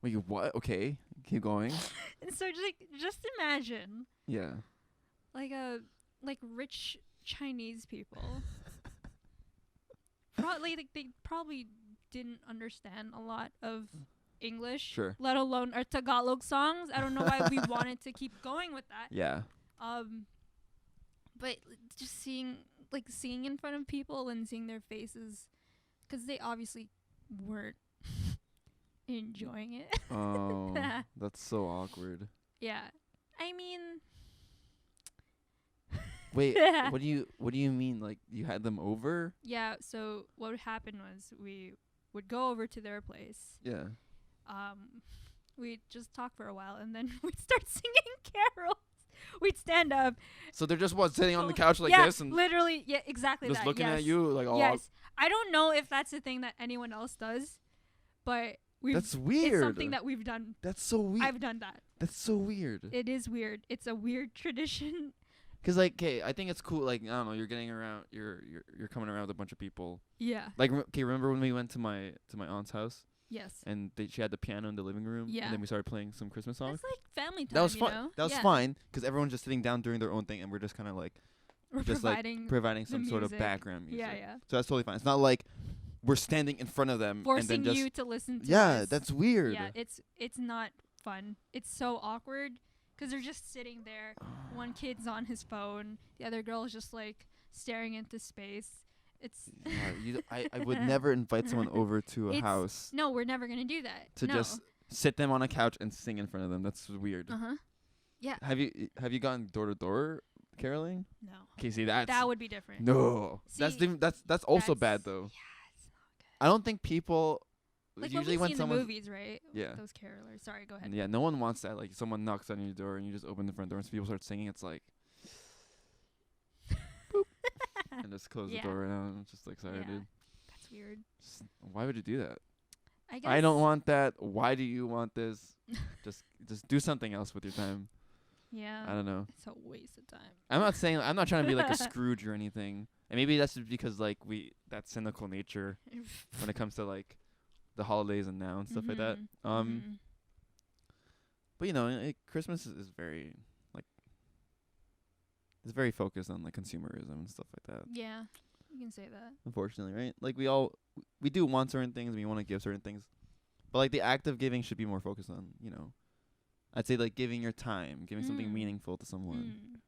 A: Wait, what? Okay, keep going.
B: And so just imagine.
A: Yeah.
B: Like rich Chinese people. They probably didn't understand a lot of English. Sure. Let alone our Tagalog songs. I don't know why we wanted to keep going with that.
A: Yeah.
B: But just singing in front of people and seeing their faces, because they obviously weren't enjoying it.
A: Oh, that's so awkward.
B: Yeah, I mean.
A: Wait, what do you mean? Like, you had them over?
B: Yeah. So what would happen was we would go over to their place.
A: Yeah.
B: We'd just talk for a while, and then we'd start singing carols. We'd stand up.
A: So they're just sitting on the couch like this and
B: literally, exactly
A: just
B: that.
A: Looking at you like, oh.
B: Yes. I don't know if that's a thing that anyone else does, but
A: that's weird.
B: It's something that we've done.
A: That's so weird.
B: I've done that.
A: That's so weird.
B: It is weird. It's a weird tradition.
A: Cause like, okay, I think it's cool. Like, I don't know, you're getting around, you're coming around with a bunch of people.
B: Yeah.
A: Like, okay, remember when we went to my aunt's house?
B: Yes.
A: And she had the piano in the living room.
B: Yeah.
A: And then we started playing some Christmas songs.
B: It's like family time.
A: That was fun. That was fine because everyone's just sitting down doing their own thing, and we're just kind of like, providing some sort of background music.
B: Yeah.
A: So that's totally fine. It's not like we're standing in front of them
B: forcing
A: and then
B: you to listen to.
A: Yeah,
B: us.
A: That's weird.
B: Yeah, it's not fun. It's so awkward. Because they're just sitting there. One kid's on his phone. The other girl is just like staring into space. It's.
A: I would never invite someone over to a house.
B: No, we're never gonna do that.
A: To just sit them on a couch and sing in front of them. That's weird.
B: Yeah.
A: Have you gone door to door caroling?
B: No.
A: Okay, see
B: that would be different.
A: No, see, that's also bad though.
B: Yeah, it's not good.
A: I don't think people.
B: Like
A: usually
B: when we see in the movies, right?
A: Yeah.
B: Those carolers. Sorry, go ahead.
A: Yeah, no one wants that. Like, someone knocks on your door and you just open the front door and people start singing. It's like, boop, and just close the door. And I'm just like, sorry, dude.
B: That's weird.
A: Why would you do that?
B: I guess.
A: I don't want that. Why do you want this? just do something else with your time.
B: Yeah.
A: I don't know.
B: It's a waste of time.
A: I'm not trying to be like a Scrooge or anything. And maybe that's just because like that cynical nature when it comes to like the holidays and now and stuff like that. But you know, Christmas is very like it's very focused on like consumerism and stuff like that.
B: Yeah, you can say that.
A: Unfortunately, right? Like we do want certain things and we want to give certain things, but like the act of giving should be more focused on I'd say like giving your time, giving something meaningful to someone,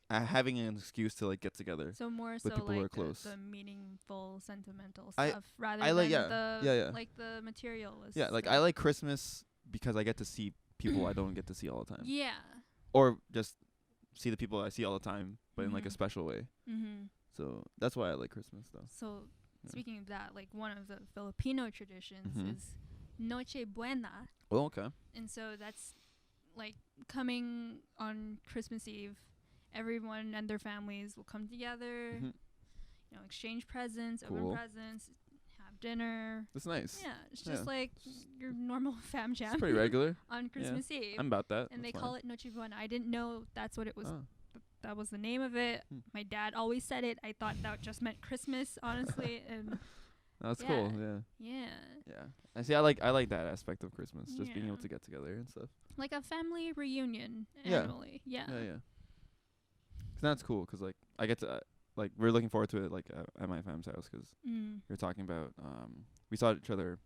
A: having an excuse to like get together.
B: So more
A: with
B: so
A: people
B: like
A: who are close.
B: The meaningful, sentimental stuff rather than like the materialist.
A: Yeah, like
B: stuff.
A: I like Christmas because I get to see people I don't get to see all the time.
B: Yeah.
A: Or just see the people I see all the time, but in like a special way.
B: Mm-hmm.
A: So that's why I like Christmas though.
B: So speaking of that, like one of the Filipino traditions is Noche Buena.
A: Oh, okay.
B: And so that's like coming on Christmas Eve, everyone and their families will come together, exchange presents, open presents, have dinner.
A: That's nice.
B: Yeah, it's just like your normal fam jam.
A: It's pretty regular.
B: On Christmas Eve.
A: I'm about that.
B: And they call it Noche Buena. I didn't know that's what it was. That was the name of it. My dad always said it. I thought that just meant Christmas, honestly. And
A: that's cool. Yeah.
B: Yeah.
A: Yeah. I see. I like that aspect of Christmas, just being able to get together and stuff.
B: Like a family reunion annually. Yeah.
A: Yeah. Cause that's cool. Cause like I get to like we're looking forward to it like at my fam's house. Cause we were talking about we saw each other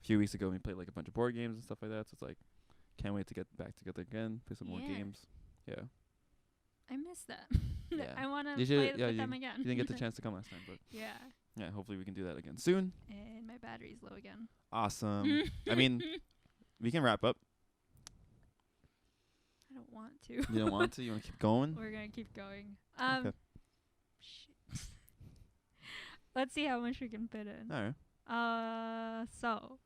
A: a few weeks ago and we played like a bunch of board games and stuff like that. So it's like can't wait to get back together again, play some more games. Yeah.
B: I miss that.
A: Yeah.
B: I want to play with them again.
A: You didn't get the chance to come last time, but
B: yeah,
A: hopefully we can do that again soon.
B: And my battery's low again.
A: Awesome. I mean, we can wrap up.
B: I don't want to.
A: You don't want to? You want to keep going?
B: We're gonna keep going.
A: Okay.
B: Shit. Let's see how much we can fit in.
A: All right.
B: So,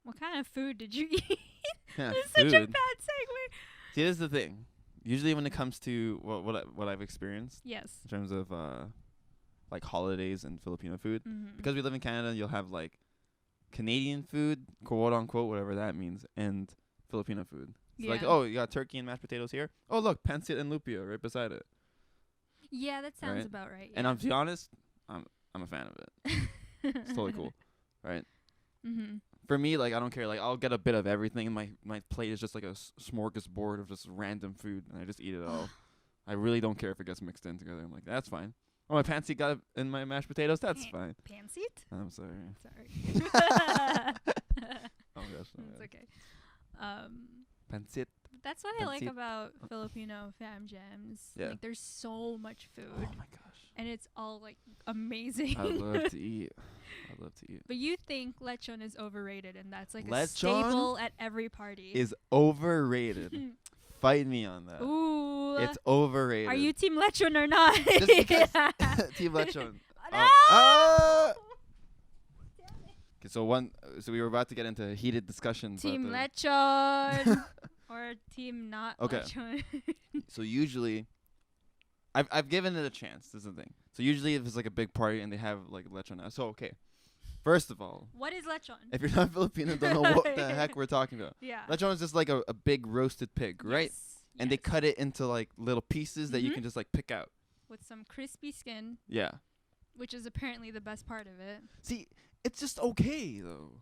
B: what kind of food did you eat?
A: It's
B: such a bad segue.
A: See, here's the thing. Usually when it comes to what I've experienced,
B: yes,
A: in terms of like holidays and Filipino food, because we live in Canada, you'll have like Canadian food, quote unquote, whatever that means, and Filipino food. So like, oh, you got turkey and mashed potatoes here. Oh, look, pancit and lupia right beside it.
B: Yeah, that sounds about right. Yeah.
A: And to be honest, I'm a fan of it. It's totally cool, right?
B: Mm-hmm.
A: For me, like, I don't care. Like, I'll get a bit of everything. And my plate is just like a smorgasbord of just random food, and I just eat it all. I really don't care if it gets mixed in together. I'm like, that's fine. Oh, my pancit got it in my mashed potatoes. That's fine.
B: Pancit?
A: I'm sorry.
B: Sorry.
A: Oh gosh.
B: It's okay.
A: Pancit.
B: That's what I like about Filipino fam jams.
A: Yeah.
B: Like, there's so much food.
A: Oh my gosh.
B: And it's all like amazing.
A: I love to eat.
B: But you think lechon is overrated, and that's like
A: lechon
B: a staple at every party.
A: Is overrated. Fight me on that.
B: Ooh.
A: It's overrated.
B: Are you team lechon or not?
A: Just because team lechon.
B: No!
A: Okay, so we were about to get into a heated discussion.
B: Team lechon or team not lechon.
A: So usually, I've given it a chance. This is the thing. So usually, if it's like a big party and they have like lechon, so okay. First of all,
B: what is lechon?
A: If you're not Filipino, don't know what the heck we're talking about.
B: Yeah.
A: Lechon is just like a big roasted pig, right? And they cut it into like little pieces that you can just like pick out.
B: With some crispy skin.
A: Yeah.
B: Which is apparently the best part of it.
A: See, it's just okay though.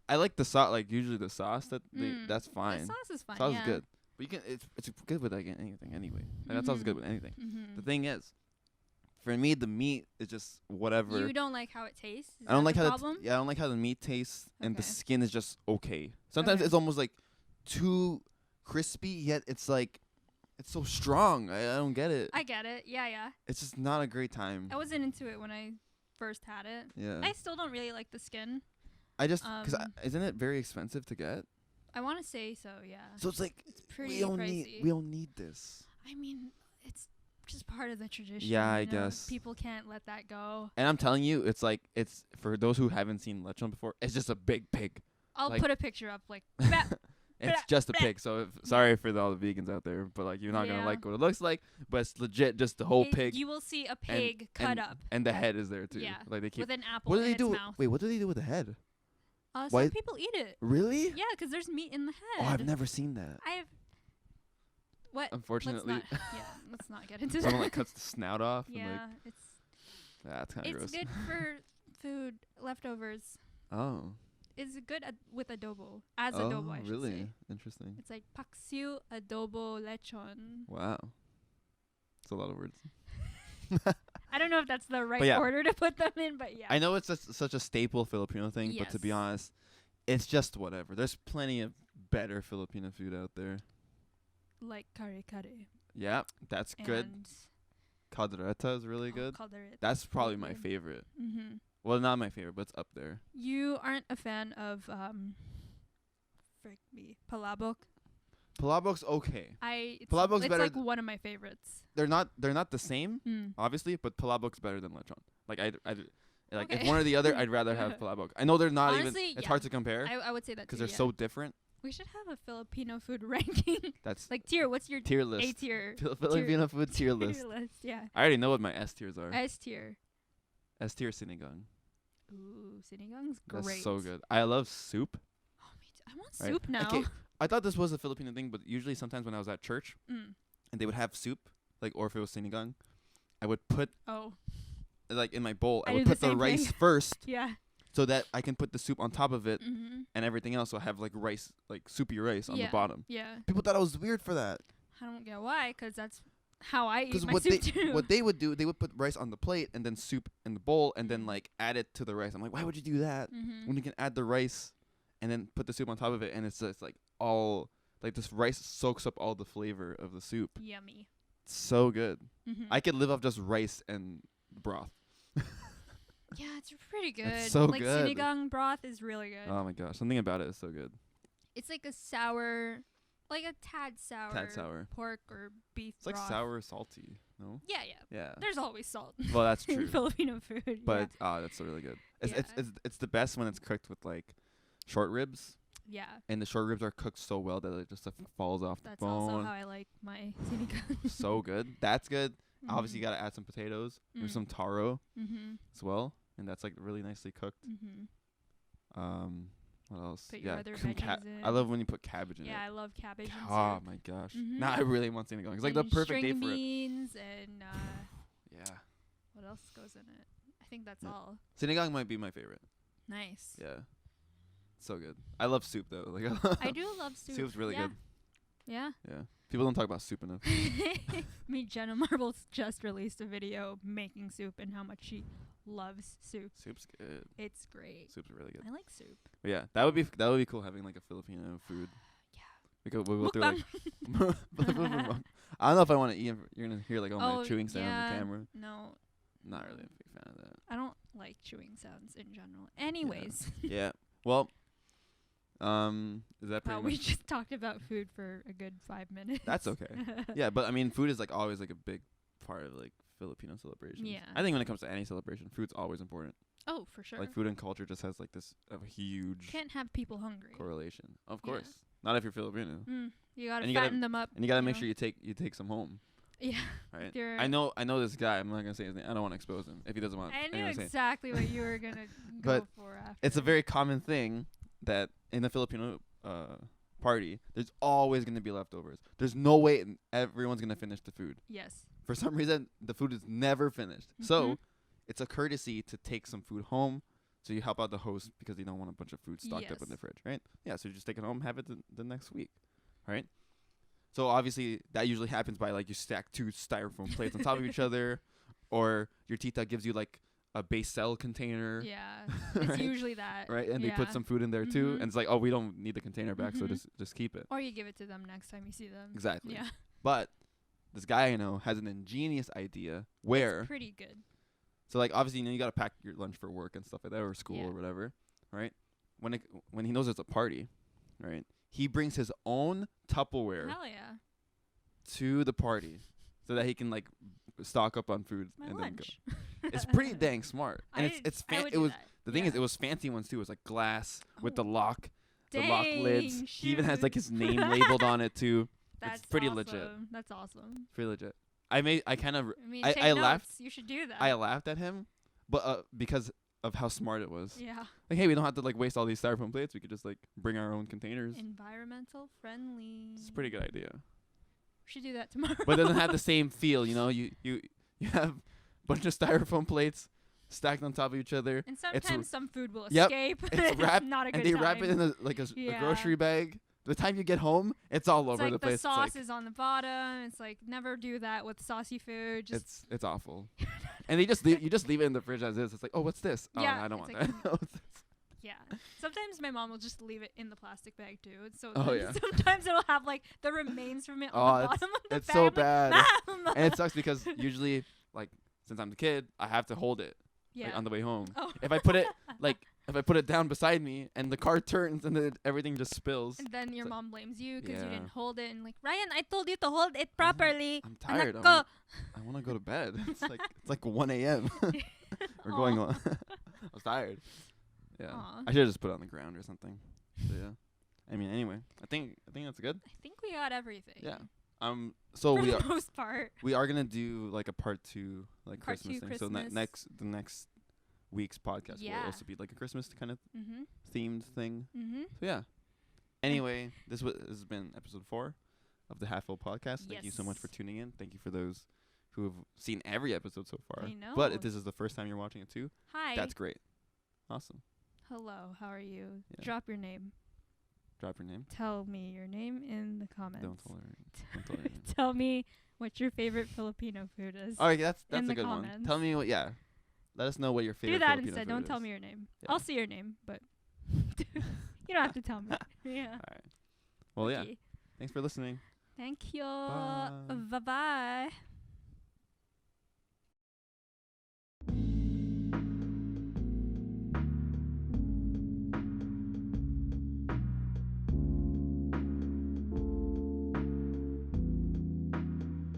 A: I like the sauce. Like usually the sauce that's fine.
B: The sauce is fine.
A: Sauce is good, but you can it's good with like anything anyway. Like, that sauce is good with anything. The thing is, for me, the meat is just whatever.
B: You don't like how it tastes?
A: I don't like how I don't like how the meat tastes, and the skin is just okay. Sometimes it's almost like too crispy, yet it's like it's so strong. I don't get it.
B: I get it. Yeah.
A: It's just not a great time.
B: I wasn't into it when I first had it.
A: Yeah.
B: I still don't really like the skin.
A: I just because isn't it very expensive to get?
B: I want to say so. Yeah.
A: So it's like
B: it's pretty pricey.
A: We don't need this.
B: I mean, it's just part of the tradition.
A: Yeah, I guess
B: people can't let that go.
A: And I'm telling you, it's like it's for those who haven't seen lechon before. It's just a big pig.
B: I'll put a picture up. Like
A: it's just a pig. So sorry for all the vegans out there, but like you're not gonna like what it looks like. But it's legit just the whole pig.
B: You will see a pig cut up,
A: and the head is there too.
B: Yeah,
A: like they keep
B: with an apple.
A: What do they
B: in
A: do?
B: Its mouth.
A: Wait, what do they do with the head?
B: Some people eat it.
A: Really?
B: Yeah, because there's meat in the head.
A: Oh, I've never seen that.
B: What?
A: Unfortunately.
B: Let's not get into that.
A: Someone like cuts the snout off.
B: Yeah,
A: and, like, that's kind of gross.
B: It's good for food leftovers.
A: Oh.
B: It's good with adobo. As adobo, I should
A: really?
B: say.
A: Interesting.
B: It's like paksiw, adobo, lechon.
A: Wow. It's a lot of words.
B: I don't know if that's the right order to put them in, but yeah.
A: I know it's such a staple Filipino thing, but to be honest, it's just whatever. There's plenty of better Filipino food out there.
B: Like kare kare.
A: Yeah, that's good. Caldereta is really good.
B: Caldereta.
A: That's probably my favorite. Well, not my favorite, but it's up there.
B: You aren't a fan of palabok?
A: Palabok's okay.
B: It's better. Like one of my favorites.
A: They're not the same, obviously, but palabok's better than lechon. Like if one or the other, I'd rather have palabok. I know they're not. Honestly, even. It's hard to compare.
B: I would say that
A: because they're so different.
B: We should have a Filipino food ranking.
A: That's
B: like tier. What's your
A: tier list?
B: A tier.
A: Filipino food tier list.
B: Yeah.
A: I already know what my S tiers are.
B: S tier
A: sinigang.
B: Ooh, sinigang's great.
A: That's so good. I love soup.
B: Oh, me too. I want soup now.
A: Okay. I thought this was a Filipino thing, but usually sometimes when I was at church and they would have soup, like, or if it was sinigang, I would put like in my bowl, I would put the rice first.
B: Yeah.
A: So that I can put the soup on top of it and everything else. So I have like rice, like soupy rice on the bottom.
B: Yeah.
A: People thought I was weird for that.
B: I don't get why, because that's how I eat my soup too.
A: What they would do, they would put rice on the plate and then soup in the bowl and then like add it to the rice. I'm like, why would you do that when you can add the rice and then put the soup on top of it, and it's just like all like this rice soaks up all the flavor of the soup.
B: Yummy.
A: So good. I could live off just rice and broth.
B: Yeah, it's pretty good.
A: It's so
B: like
A: good.
B: Sinigang broth is really good.
A: Oh my gosh, something about it is so good.
B: It's like a sour, like a tad sour pork or beef
A: broth. It's like sour, salty, no?
B: Yeah. There's always salt.
A: Well, that's true.
B: in Filipino food.
A: But that's really good. It's the best when it's cooked with like short ribs.
B: Yeah.
A: And the short ribs are cooked so well that it just falls off the bone.
B: That's also how I like my sinigang.
A: So good. That's good. Obviously, you got to add some potatoes or some taro as well. And that's like really nicely cooked. What else?
B: Put your other veggies in.
A: I love when you put cabbage in it.
B: Yeah, I love cabbage in
A: Oh my gosh. Now I really want sinigang. It's like the perfect day for it.
B: String beans and
A: yeah.
B: What else goes in it? I think that's all.
A: Sinigang might be my favorite.
B: Nice.
A: Yeah. So good. I love soup though. Like
B: I do love soup.
A: Soup's really good.
B: Yeah.
A: Yeah. People don't talk about soup enough.
B: Jenna Marbles just released a video making soup and how much she loves soup.
A: Soup's good.
B: It's great.
A: Soup's really good.
B: I like soup.
A: But yeah, that would be cool having like a Filipino food.
B: Yeah.
A: We'll go through like I don't know if I want to eat. You're gonna hear like all my chewing sounds on the camera.
B: No.
A: Not really a big fan of that.
B: I don't like chewing sounds in general. Anyways.
A: Yeah. Well. Is that pretty much?
B: We just talked about food for a good 5 minutes.
A: That's okay. Yeah, but I mean, food is like always like a big part of like Filipino celebrations.
B: Yeah.
A: I think when it comes to any celebration, food's always important.
B: Oh, for sure.
A: Like food and culture just has like this huge.
B: Can't have people hungry.
A: Correlation, of course. Not if you're Filipino.
B: You gotta fatten them up.
A: And you gotta make sure you take some home.
B: Yeah.
A: Right. I know this guy. I'm not gonna say his name. I don't want to expose him if he doesn't want.
B: I knew exactly what you were gonna go for after.
A: It's a very common thing that in the Filipino party, there's always going to be leftovers. There's no way everyone's going to finish the food.
B: Yes.
A: For some reason, the food is never finished. So it's a courtesy to take some food home. So you help out the host because you don't want a bunch of food stocked up in the fridge, right? Yeah, so you just take it home, have it the next week, right? So obviously, that usually happens by like you stack 2 styrofoam plates on top of each other, or your tita gives you like a base cell container.
B: Yeah, it's usually that.
A: Right, and they put some food in there too, and it's like, oh, we don't need the container back, so just keep it.
B: Or you give it to them next time you see them.
A: Exactly.
B: Yeah.
A: But this guy I know has an ingenious idea where.
B: It's pretty good.
A: So like obviously you gotta pack your lunch for work and stuff like that, or school or whatever, right? When he knows it's a party, right? He brings his own Tupperware.
B: Hell yeah.
A: To the party, so that he can like stock up on food
B: my
A: and
B: lunch.
A: Then go. It's pretty dang smart, and it was the thing is it was fancy ones too. It was like glass with the lock, the lock lids.
B: Shoot.
A: He even has like his name labeled on it too.
B: That's
A: it's pretty
B: awesome.
A: legit.
B: That's awesome.
A: Pretty legit. I
B: I
A: laughed.
B: You should do that.
A: I laughed at him, but because of how smart it was.
B: Yeah.
A: Like, hey, we don't have to like waste all these styrofoam plates. We could just like bring our own containers.
B: Environmental friendly.
A: It's a pretty good idea.
B: We should do that tomorrow.
A: But it doesn't have the same feel, you know. You have a bunch of styrofoam plates stacked on top of each other.
B: And sometimes some food will escape.
A: It's wrapped,
B: not a good
A: and they
B: time.
A: wrap it in a grocery bag. The time you get home, it's all over the place.
B: The sauce is on the bottom. It's like never do that with saucy food. Just
A: it's awful. And you just leave it in the fridge as is. It's like, oh, what's this? Oh, I don't want that.
B: Yeah. Sometimes my mom will just leave it in the plastic bag too. So
A: yeah.
B: sometimes it'll have like the remains from it on the bottom of the bag.
A: It's so bad. And it sucks because usually, like, since I'm the kid, I have to hold it like, on the way home. Oh. If I put it down beside me and the car turns and then everything just spills. And
B: then your mom blames you because you didn't hold it. And like, Ryan, I told you to hold it properly.
A: I'm tired. I want to go to bed. It's like 1 a.m. We're going on. I was tired. Yeah. Aww. I should have just put it on the ground or something. So, yeah. I mean, anyway, I think that's good.
B: I think we got everything.
A: Yeah. So
B: for the most part.
A: We are gonna do like a part 2, like
B: part
A: Christmas thing.
B: Christmas.
A: So the next week's podcast will also be like a Christmas kind of themed thing. So yeah. Anyway, this has been episode 4 of the Half Full Podcast. Thank you so much for tuning in. Thank you for those who have seen every episode so far.
B: I know.
A: But if this is the first time you're watching it too,
B: hi.
A: That's great. Awesome.
B: Hello, how are you? Yeah. Drop your name.
A: Drop your name?
B: Tell me your name in the comments.
A: Don't tell her your name.
B: Tell me what your favorite Filipino food is.
A: Alright, that's a good comments. One. Tell me what, let us know what your favorite Filipino food is.
B: Do that instead. Don't tell me your name. Yeah. I'll see your name, but you don't have to tell me. Yeah.
A: Alright. Well, okay. Yeah. Thanks for listening.
B: Thank you. Bye-bye.